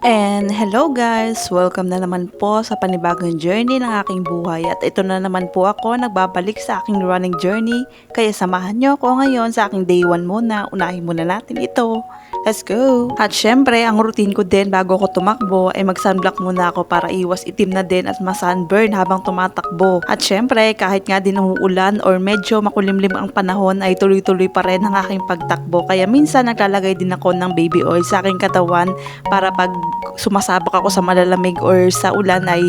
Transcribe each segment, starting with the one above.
And hello guys! Welcome na naman po sa panibagong journey ng aking buhay at ito na naman po ako nagbabalik sa aking running journey kaya samahan nyo ako ngayon sa aking day 1 muna. Unahin muna natin ito. Let's go! At syempre, ang routine ko din bago ako tumakbo ay mag-sunblock muna ako para iwas itim na din at ma-sunburn habang tumatakbo. At syempre, kahit nga din umuulan or medyo makulimlim ang panahon ay tuloy-tuloy pa rin ang aking pagtakbo. Kaya minsan naglalagay din ako ng baby oil sa aking katawan para pag sumasabak ako sa malalamig or sa ulan ay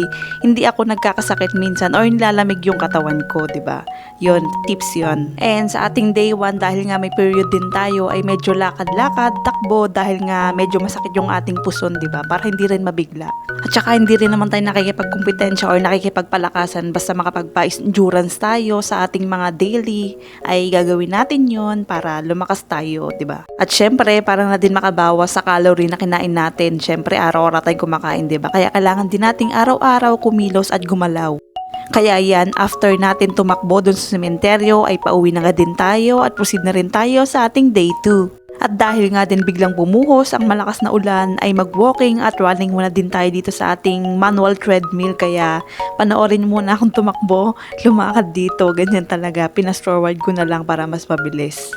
hindi ako nagkakasakit minsan or nilalamig yung katawan ko, 'di ba? 'Yon, tips 'yon. And sa ating day 1 dahil nga may period din tayo ay medyo lakad-lakad, takbo dahil nga medyo masakit yung ating puson, 'di ba? Para hindi rin mabigla. At saka hindi rin naman tayo nakikipagkumpetensya or nakikipagpalakasan basta makapagpa-endurance tayo sa ating mga daily ay gagawin natin 'yon para lumakas tayo, 'di ba? At syempre, para na din makabawas sa calorie na kinain natin. Syempre, araw-araw tayong kumakain, 'di ba? Kaya kailangan din nating araw-araw kumilos at gumalaw. Kaya yan, after natin tumakbo dun sa sementeryo ay pauwi na nga din tayo at proceed na rin tayo sa ating day 2. At dahil nga din biglang bumuhos ang malakas na ulan ay mag-walking at running muna din tayo dito sa ating manual treadmill. Kaya panoorin muna akong tumakbo, lumakad dito, ganyan talaga. Pinas-forward ko na lang para mas mabilis.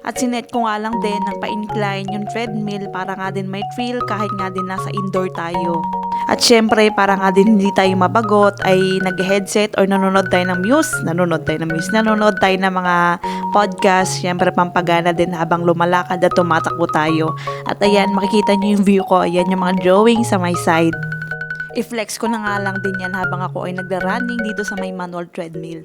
At sinet ko nga lang din ng pa-incline yung treadmill para nga din may thrill kahit nga din nasa indoor tayo. At syempre para nga din hindi tayo mabagot ay nag-headset or nanonood tayo ng nanonood tayo ng mga podcast. Syempre pampagana din habang lumalakad at tumatakbo tayo. At ayan, makikita nyo yung view ko. Ayan yung mga drawing sa my side. I-flex ko na nga lang din yan habang ako ay nagda-running dito sa may manual treadmill.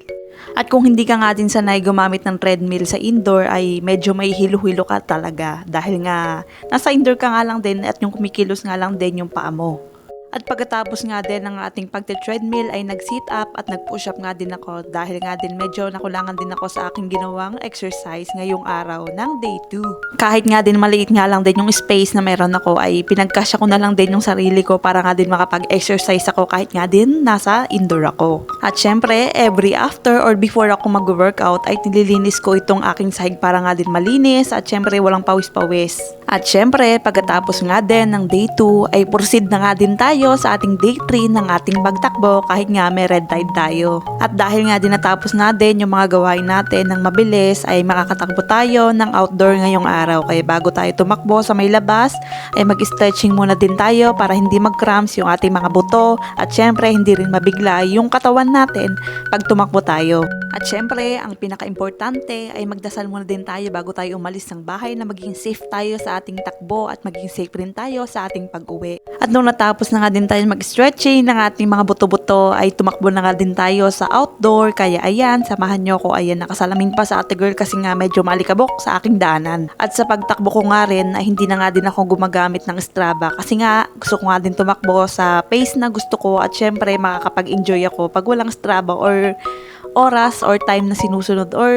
At kung hindi ka nga din sanay gumamit ng treadmill sa indoor ay medyo may hilo-hilo ka talaga dahil nga nasa indoor ka nga lang din at yung kumikilos nga lang din yung paa mo. At pagkatapos nga din ng ating pagte-treadmill ay nag-sit up at nag-push up nga din ako dahil nga din medyo nakulangan din ako sa aking ginawang exercise ngayong araw ng day 2. Kahit nga din maliit nga lang din yung space na meron ako ay pinagkasya ko na lang din yung sarili ko para nga din makapag-exercise ako kahit nga din nasa indoor ako. At syempre, every after or before ako mag-workout ay nililinis ko itong aking sahig para nga din malinis at syempre walang pawis-pawis. At syempre, pagkatapos nga din ng day 2 ay proceed na nga din tayo sa ating day 3 ng ating pagtakbo kahit nga may red tide tayo. At dahil nga din natapos na din yung mga gawain natin ng mabilis ay makakatakbo tayo ng outdoor ngayong araw. Kaya bago tayo tumakbo sa may labas ay mag-stretching muna din tayo para hindi mag-cramps yung ating mga buto at syempre hindi rin mabigla yung katawan natin pag tumakbo tayo. At syempre, ang pinaka-importante ay magdasal muna din tayo bago tayo umalis ng bahay na maging safe tayo sa ating takbo at maging safe rin tayo sa ating pag-uwi. At nung natapos na nga din tayo mag-stretching ng ating mga buto-buto ay tumakbo na nga din tayo sa outdoor. Kaya ayan, samahan nyo ako. Ayan, nakasalamin pa sa ate girl kasi nga medyo malikabok sa aking daanan. At sa pagtakbo ko nga rin ay hindi na nga din ako gumagamit ng Strava kasi nga gusto ko nga din tumakbo sa pace na gusto ko at syempre makakapag-enjoy ako pag walang Strava or oras or time na sinusunod or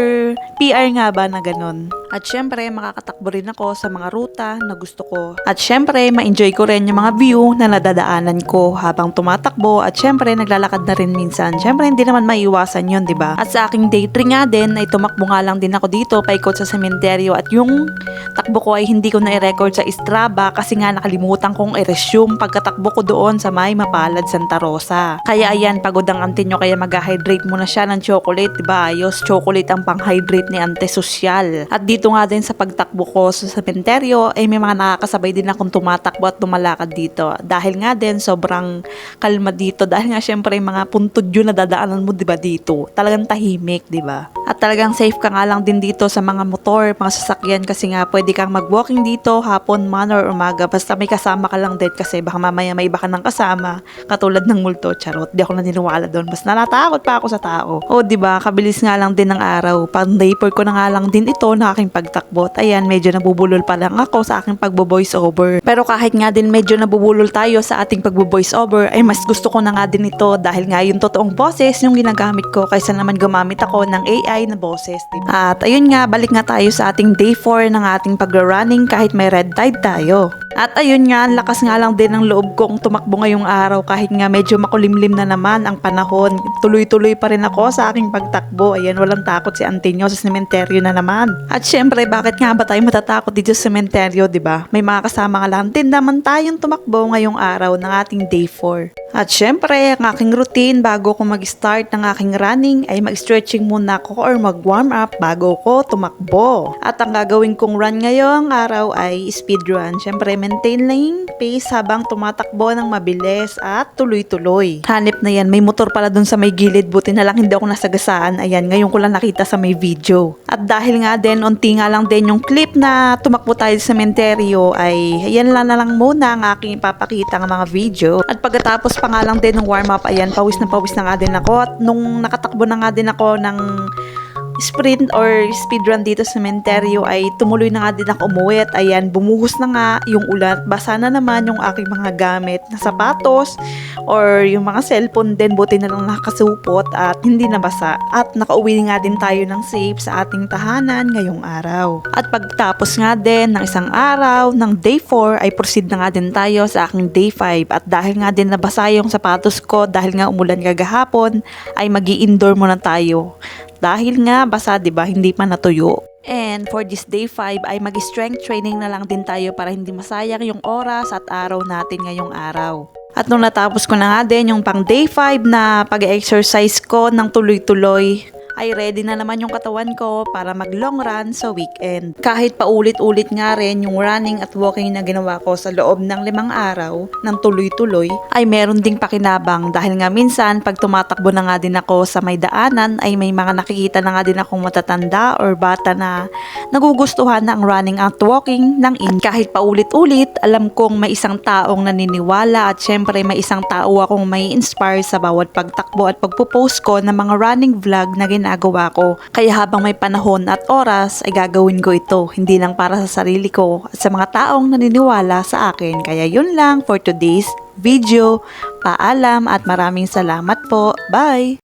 PR nga ba na ganun. At syempre, makakatakbo rin ako sa mga ruta na gusto ko. At syempre, ma-enjoy ko rin yung mga view na nadadaanan ko habang tumatakbo. At syempre, naglalakad na rin minsan. Syempre, hindi naman maiiwasan yun, di ba? At sa aking day 3 nga din, ay tumakbo nga lang din ako dito, paikot sa sementeryo. At yung takbo ko ay hindi ko na i-record sa Strava kasi nga nakalimutan kong i-resume pagkatakbo ko doon sa may Mapalad, Santa Rosa. Kaya ayan, pagod ang ante nyo, kaya mag-hydrate muna siya ng chocolate, di ba? Ayos, chocolate ang pang-hydrate ni ante social. At dito nga din sa pagtakbo ko sa sementeryo ay may mga nakakasabay din akong tumatakbo at tumalakad dito. Dahil nga din sobrang kalma dito dahil nga syempre mga puntod yun na dadaanan mo, 'di ba, dito. Talagang tahimik, 'di ba? At talagang safe ka nga lang din dito sa mga motor, mga sasakyan kasi nga pwede kang mag-walking dito hapon man or umaga basta may kasama ka lang din kasi baka mamaya may iba ka ng kasama katulad ng multo, charot. Di ako naniniwala doon. Basta natakot pa ako sa tao. O 'di ba, kabilis nga lang din ng araw. Pang-day 4 ko na nga lang din ito na aking pagtakbo. At ayan, medyo nabubulol pa lang ako sa aking pagbo-voice over. Pero kahit nga din medyo nabubulol tayo sa ating pagbo-voice over, ay mas gusto ko na nga din ito dahil nga yung totoong boses yung ginagamit ko kaysa naman gumamit ako ng AI na boses. Diba? At ayun nga, balik nga tayo sa ating day 4 ng ating pag-running kahit may red tide tayo. At ayun nga, ang lakas nga lang din ng loob kong tumakbo ngayong araw kahit nga medyo makulimlim na naman ang panahon. Tuloy-tuloy pa rin ako sa aking pagtakbo. Ayan, walang takot si Antonio sa sementeryo na naman. At syempre, bakit nga ba tayo matatakot dito sa sementeryo, di ba? May mga kasama ka lang din naman tayong tumakbo ngayong araw ng ating day 4. At syempre, ang aking routine bago ko mag-start ng aking running ay mag-stretching muna ako or mag-warm up bago ko tumakbo. At ang gagawin kong run ngayong araw ay speed run. Syempre, maintain lang yung pace habang tumatakbo ng mabilis at tuloy-tuloy. Hanip na yan, may motor pala dun sa may gilid, buti na lang hindi ako nasagasaan. Ayan, ngayon ko lang nakita sa may video. At dahil nga din, unti nga lang din yung clip na tumakbo tayo sa sementeryo ay ayan lang na lang muna ang aking ipapakita ng mga video. At pagkatapos pa nga lang din ng warm up, ayan, pawis na nga din ako. At nung nakatakbo na nga din ako ng sprint or speedrun dito sa sementeryo ay tumuloy na nga din ako umuwi at ayan, bumuhos na nga yung ulan. Basa na naman yung aking mga gamit na sapatos or yung mga cellphone din, buti na lang nakasupot at hindi nabasa. At nakauwi nga din tayo ng safe sa ating tahanan ngayong araw. At pagtapos nga din ng isang araw ng day 4 ay proceed na nga din tayo sa aking day 5. At dahil nga din nabasa yung sapatos ko dahil nga umulan kagahapon ay magi-indoor muna tayo. Dahil nga basa, 'di ba, hindi pa natuyo. And for this day 5 ay mag-strength training na lang din tayo para hindi masayang yung oras at araw natin ngayong araw. At nung natapos ko na nga din yung pang day 5 na pag-exercise ko ng tuloy-tuloy, ay ready na naman yung katawan ko para mag long run sa weekend. Kahit paulit-ulit nga rin yung running at walking na ginawa ko sa loob ng 5 araw ng tuloy-tuloy, ay meron ding pakinabang dahil nga minsan pag tumatakbo na nga din ako sa may daanan ay may mga nakikita na nga din akong matatanda or bata na nagugustuhan ng running at walking ng kahit paulit-ulit, alam kong may isang taong naniniwala at syempre may isang tao akong may inspire sa bawat pagtakbo at pagpo-post ko ng mga running vlog na ginagawa ko. Kaya habang may panahon at oras ay gagawin ko ito, hindi lang para sa sarili ko at sa mga taong naniniwala sa akin. Kaya yun lang for today's video. Paalam at maraming salamat po. Bye!